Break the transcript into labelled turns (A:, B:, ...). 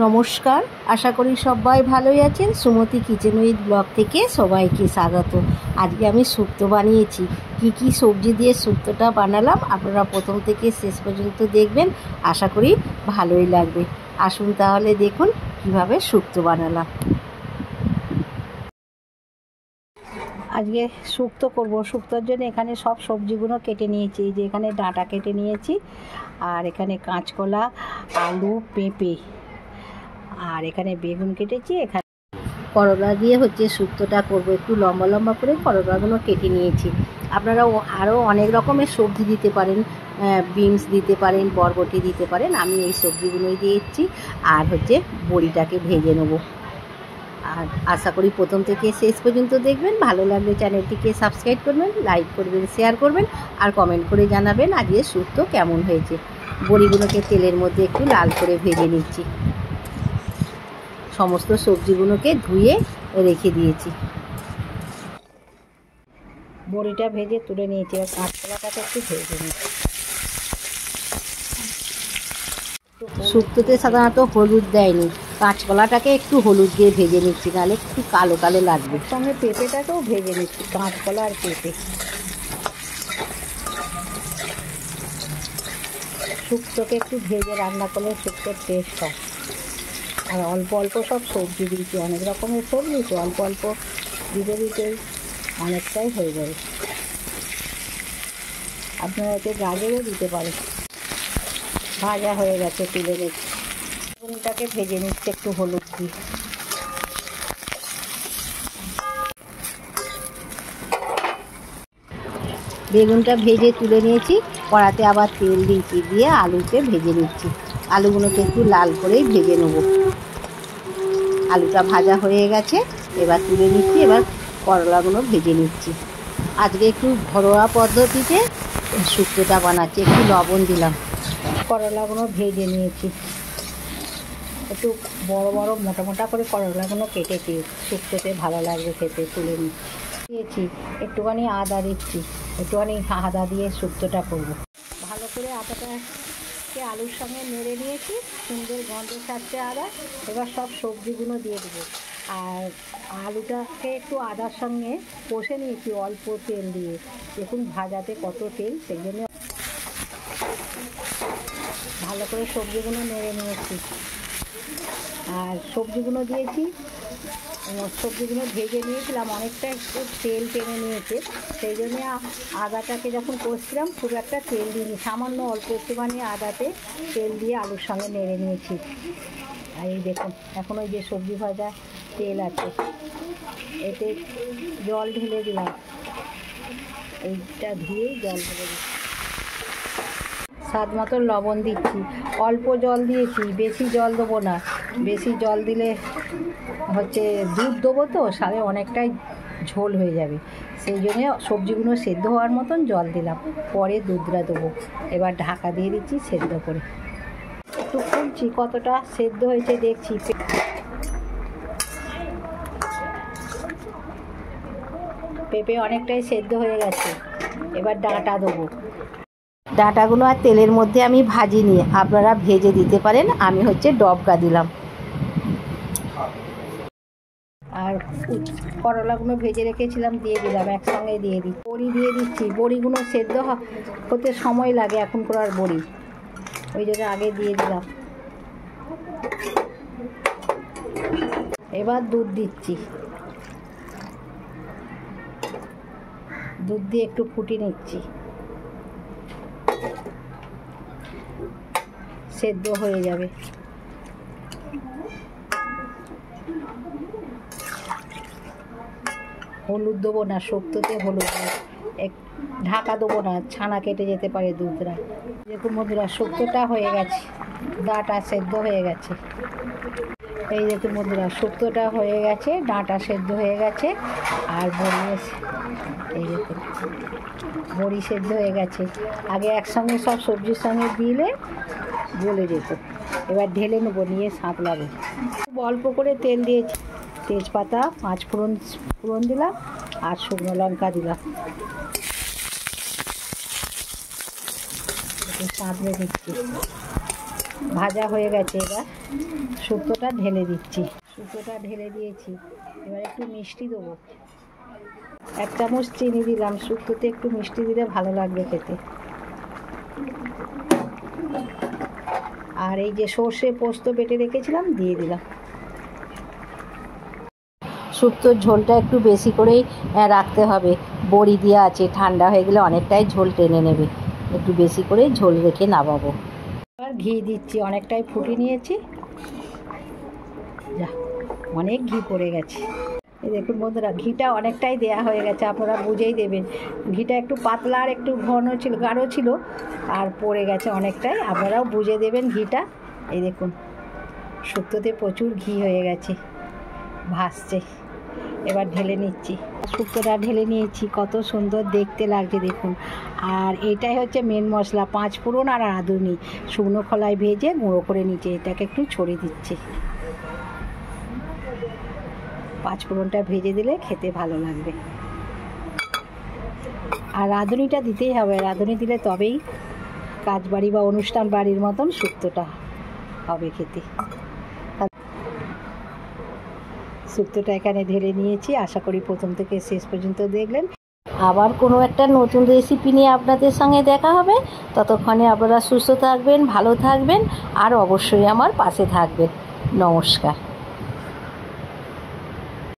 A: নমস্কার, আশা করি সবাই ভালোই আছেন। সুমতি কিচেন উইথ ব্লগ থেকে সবাইকে স্বাগত। আজকে আমি শুক্তো বানিয়েছি। কি সবজি দিয়ে শুক্তোটা বানালাম আপনারা প্রথম থেকে শেষ পর্যন্ত দেখবেন, আশা করি ভালোই লাগবে। আসুন তাহলে দেখুন কিভাবে শুক্তো বানালাম। আজকে শুক্তো করব। শুক্তোর জন্য এখানে সব সবজিগুলো কেটে নিয়েছি। এই যে এখানে ডাঁটা কেটে নিয়েছি, আর এখানে কাঁচকলা, আলু, পেঁপে, আর এখানে বেগুন কেটেছি। এখানে করলা দিয়ে শুক্তোটা করব। একটু লম্বা লম্বা করে করলাগুলো কেটে নিয়েছি। আপনারা আরও অনেক রকমের সবজি দিতে পারেন, বিনস দিতে পারেন, বরবটি দিতে পারেন। আমি এই সবজিগুলোই দিয়েছি। আর বড়িটাকে ভেজে নেব। আর আশা করি প্রথম থেকে শেষ পর্যন্ত দেখবেন। ভালো লাগলে চ্যানেলটিকে সাবস্ক্রাইব করবেন, লাইক করবেন, শেয়ার করবেন, আর কমেন্ট করে জানাবেন আজকে শুক্তো কেমন হয়েছে। বড়িগুলোকে তেলের মধ্যে একটু লাল করে ভেজে নিচ্ছি। সমস্ত সবজিগুলোকে ধুয়ে রেখে দিয়েছি। বড়িটা ভেজে তুলে নিয়েছি। আর কাঁচকলাটাকে একটু ভেজে নিচ্ছি। শুক্তোতে সাধারণত হলুদ দেয়নি, কাঁচকলাটাকে একটু হলুদ দিয়ে ভেজে নিচ্ছি, নাহলে একটু কালো কালো লাগবে। সঙ্গে পেঁপেটাকেও ভেজে নিচ্ছি, কাঁচকলা আর পেঁপে। শুক্তোকে একটু ভেজে রান্না করলে শুক্তোর টেস্ট হয়। আর অল্প অল্প সব সবজি দিয়েছি, অনেক রকমের সবজি তো অল্প অল্প দিতে দিতেই অনেকটাই হয়ে যাবে। আপনারা এতে গাজরও দিতে পারেন। ভাজা হয়ে গেছে, তুলে নিচ্ছি। বেগুনটাকে ভেজে নিচ্ছে একটু হলুদ দিয়ে। বেগুনটা ভেজে তুলে নিয়েছি। কড়াতে আবার তেল দিয়েছি, দিয়ে আলুকে ভেজে নিচ্ছি। আলুগুলোকে একটু লাল করেই ভেজে নেব। আলুটা ভাজা হয়ে গেছে, এবার তুলে নিচ্ছি। এবার করলাগুলো ভেজে নিচ্ছি। আজকে একটু ঘরোয়া পদ্ধতিতে শুক্তোটা বানাচ্ছি। একটু লবণ দিলাম। করলাগুলো ভেজে নিয়েছি। একটু বড় বড় মোটা মোটা করে করলাগুলো কেটেছি, শুক্তোতে ভালো লাগবে খেতে। তুলে দিয়েছি। একটুখানি আদা দিচ্ছি, একটুখানি আদা দিয়ে শুক্তোটা করব। ভালো করে আদাটাকে আলুর সঙ্গে নেড়ে নিয়েছি, সুন্দর গন্ধ ছাড়ছে আদা। এবার সব সবজিগুলো দিয়ে দেবো। আর আলুটাকে একটু আদার সঙ্গে কষে নিয়েছি অল্প তেল দিয়ে। দেখুন ভাজাতে কত তেল, সেই জন্য ভালো করে সবজিগুলো নেড়ে নিয়েছি। আর সবজিগুলো দিয়েছি। সবজিগুলো ভেজে নিয়েছিলাম, অনেকটা একটু তেল টেনে নিয়েছে। সেই জন্যে আদাটাকে যখন কষছিলাম খুব একটা তেল দিইনি, সামান্য অল্প একটুখানি আদাতে তেল দিয়ে আলুর সঙ্গে নেড়ে নিয়েছি। আর এই দেখুন এখন ওই যে সবজি ভাজা তেল আছে, এতে জল ঢেলে দিলাম। এইটা ধুয়েই জল ঢেলে দিচ্ছি। স্বাদ মতো লবণ দিচ্ছি। অল্প জল দিয়েছি, বেশি জল দেবো না। বেশি জল দিলে দুধ দেবো তো, সাথে অনেকটাই ঝোল হয়ে যাবে। সেই জন্যে সবজিগুলো সেদ্ধ হওয়ার মতন জল দিলাম, পরে দুধটা দেবো। এবার ঢাকা দিয়ে দিচ্ছি সেদ্ধ করে। একটু খুলছি কতটা সেদ্ধ হয়েছে দেখছি। পেঁপে অনেকটাই সেদ্ধ হয়ে গেছে। এবার ডাঁটা দেবো। ডাঁটাগুলো আর তেলের মধ্যে আমি ভাজিনি, আপনারা ভেজে দিতে পারেন। আমি ডবকা দিলাম। আর করলাগুলো ভেজে রেখেছিলাম দিয়ে দিলাম, একসঙ্গে দিয়ে দিই। বড়ি দিয়ে দিচ্ছি। বড়িগুলো সেদ্ধ হতে সময় লাগে এখন করার বড়ি, ওই জন্য আগে দিয়ে দিলাম। এবার দুধ দিচ্ছি। দুধ দিয়ে একটু ফুটিয়ে নিচ্ছি। সেদ্ধ হয়ে যাবে। হলুদ দেবো না, শুক্তোতে হলুদ ঢাকা দেবো না, ছানা কেটে যেতে পারে দুধটা। দেখুন বন্ধুরা, শুক্তোটা হয়ে গেছে, ডাঁটা সেদ্ধ হয়ে গেছে। এই দেখুন বন্ধুরা, শুক্তোটা হয়ে গেছে, ডাঁটা সেদ্ধ হয়ে গেছে। আর এই দেখুন বড়ি সেদ্ধ হয়ে গেছে। আগে একসঙ্গে সব সবজির সঙ্গে দিলে গলে যেত। এবার ঢেলে নেবো, নিয়ে সাঁতলাবো। খুব অল্প করে তেল দিয়েছি। তেজপাতা, 5 ফোড়ন দিলাম, আর শুকনো লঙ্কা দিলাম। সাঁতলে দিচ্ছি। ভাজা হয়ে গেছে। এবার শুক্তোটা ঢেলে দিচ্ছি। শুক্তোটা ঢেলে দিয়েছি। এবার একটু মিষ্টি দেবো, 1 চামচ চিনি দিলাম। শুক্তোতে একটু মিষ্টি দিলে ভালো লাগবে খেতে। আর এই যে সর্ষে পোস্ত বেটে রেখেছিলাম দিয়ে দিলাম। শুক্তোর ঝোলটা একটু বেশি করেই রাখতে হবে, বড়ি দেওয়া আছে, ঠান্ডা হয়ে গেলে অনেকটাই ঝোল টেনে নেবে। একটু বেশি করে ঝোল রেখে নামাবো। এবার ঘি দিচ্ছি, অনেকটাই ফুটিয়ে নিয়েছি। যা, অনেক ঘি পড়ে গেছে। এই দেখুন বন্ধুরা, ঘিটা অনেকটাই দেয়া হয়ে গেছে, আপনারা বুঝেই দেবেন। ঘিটা একটু পাতলা আর একটু ঘন ছিল, গাঢ় ছিল, আর পড়ে গেছে অনেকটাই, আপনারাও বুঝে দেবেন ঘিটা। এই দেখুন শুক্তোতে প্রচুর ঘি হয়ে গেছে, ভাসছে। এবার ঢেলে নিচ্ছি। শুক্তোটা ঢেলে নিয়েছি, কত সুন্দর দেখতে লাগছে দেখুন। আর এটাই হচ্ছে মেন মশলা, 5 ফোড়ন আর রাঁধুনি শুকনো খোলায় ভেজে গুঁড়ো করে নিচে, এটাকে একটু ছড়িয়ে দিচ্ছি। 5 ফোড়নটা ভেজে দিলে খেতে ভালো লাগবে। আর রাঁধুনিটা দিতেই হবে, রাঁধুনি দিলে তবেই কাজবাড়ি বা অনুষ্ঠান বাড়ির মতন শুক্তোটা হবে খেতে। শুক্তোটা এখানে ঢেলে নিয়েছি। আশা করি প্রথম থেকে শেষ পর্যন্ত দেখলেন। আবার কোনো একটা নতুন রেসিপি নিয়ে আপনাদের সঙ্গে দেখা হবে। ততক্ষণে আপনারা সুস্থ থাকবেন, ভালো থাকবেন, আর অবশ্যই আমার পাশে থাকবেন। নমস্কার।